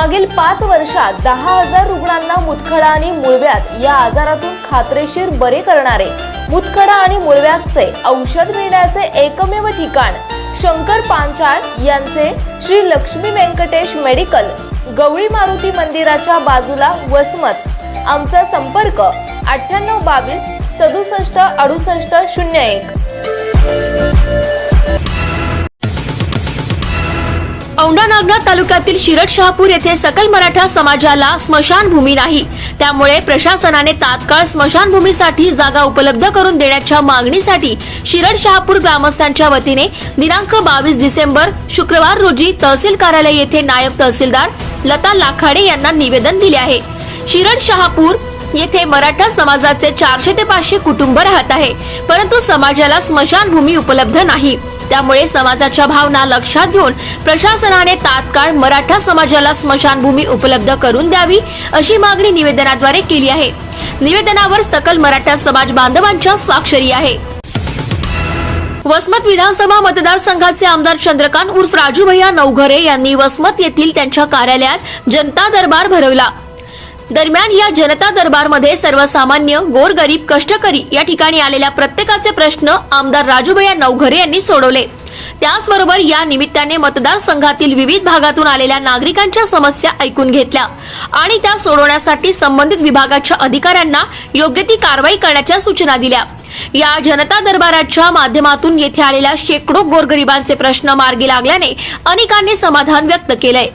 मागील 5 वर्षात 10,000 रुग्णांना मुतखडा आणि मूळव्याध या आजारातून खात्रीशीर बरे करणारे मुतखडा आणि मूळव्याधचे औषध मिळण्याचे एकमेव ठिकाण शंकर पांचाळ यांचे श्री लक्ष्मी व्यंकटेश मेडिकल, गवळी मारुती मंदिराच्या बाजूला, वसमत। आमचा संपर्क 9822 67 68 01। औंढा नागनाथ तालुक्यातील शिरड शहापूर येथे सकल मराठा समाजाला स्मशानभूमी नाही, त्यामुळे प्रशासनाने तात्काळ स्मशानभूमीसाठी जागा उपलब्ध करून देण्याच्या मागणीसाठी शिरड शहापूर ग्रामस्थांच्या वतीने दिनांक 22 डिसेंबर शुक्रवार रोजी तहसील कार्यालय येथे नायब तहसीलदार लता लाखाडे यांना निवेदन दिले आहे। शिरड शहापूर येथे मराठा समाजाचे 400 ते 500 कुटुंब राहत आहे, परंतु समाजाला स्मशानभूमी उपलब्ध नाही। त्यामुळे समाजाच्या भावना लक्षात घेऊन प्रशासनाने तात्काळ मराठा समाजाला स्मशानभूमी उपलब्ध करून द्यावी अशी मागणी निवेदनाद्वारे केली आहे। निवेदनावर सकल मराठा समाज बांधवांच्या स्वाक्षरी आहे। वसमत विधानसभा मतदारसंघाचे आमदार चंद्रकांत उर्फ राजू भैया नवघरे यांनी वसमत येथील त्यांच्या कार्यालयात जनता दरबार भरवला। दरम्यान या जनता दरबारमध्ये सर्वसामान्य, गोरगरीब, कष्टकरी या ठिकाणी आलेल्या प्रत्येकाचे प्रश्न आमदार राजू भैया नवघरे यांनी सोडवले। त्याचबरोबर या निमित्ताने मतदारसंघातील विविध भागातून आलेल्या नागरिकांच्या समस्या ऐकून घेतल्या आणि त्या सोडवण्यासाठी संबंधित विभागाच्या अधिकाऱ्यांना योग्य ती कारवाई करण्याच्या सूचना दिल्या। या जनता दरबाराच्या माध्यमातून येथे आलेल्या शेकडो गोरगरिबांचे प्रश्न मार्गी लागल्याने अनेकांनी समाधान व्यक्त केलंय।